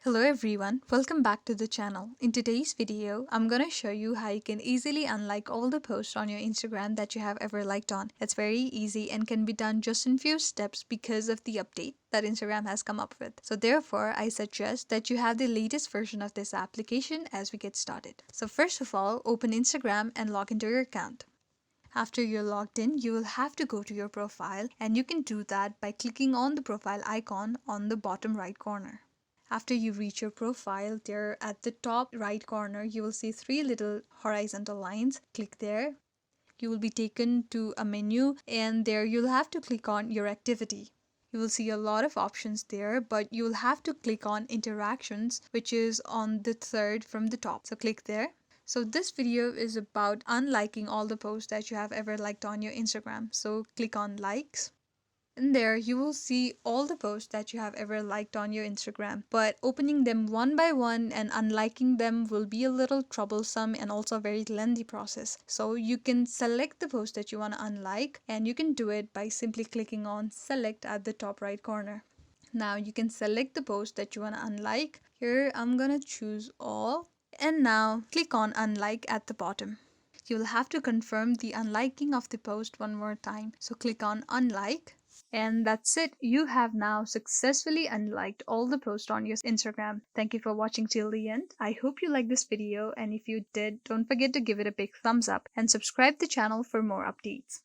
Hello everyone, welcome back to the channel. In today's video, I'm gonna show you how you can easily unlike all the posts on your Instagram that you have ever liked on. It's very easy and can be done just in few steps because of the update that Instagram has come up with. So therefore, I suggest that you have the latest version of this application as we get started. So first of all, open Instagram and log into your account. After you're logged in, you will have to go to your profile, and you can do that by clicking on the profile icon on the bottom right corner. After you reach your profile, there at the top right corner, you will see three little horizontal lines. Click there. You will be taken to a menu, and there you'll have to click on your activity. You will see a lot of options there, but you'll have to click on interactions, which is on the third from the top. So click there. So this video is about unliking all the posts that you have ever liked on your Instagram. So click on likes. In there, you will see all the posts that you have ever liked on your Instagram, but opening them one by one and unliking them will be a little troublesome and also a very lengthy process. So you can select the post that you want to unlike, and you can do it by simply clicking on select at the top right corner. Now you can select the post that you want to unlike. Here I'm gonna choose all, and now click on unlike at the bottom. You'll have to confirm the unliking of the post one more time. So click on unlike. And that's it. You have now successfully unliked all the posts on your Instagram. Thank you for watching till the end. I hope you liked this video, and if you did, don't forget to give it a big thumbs up and subscribe the channel for more updates.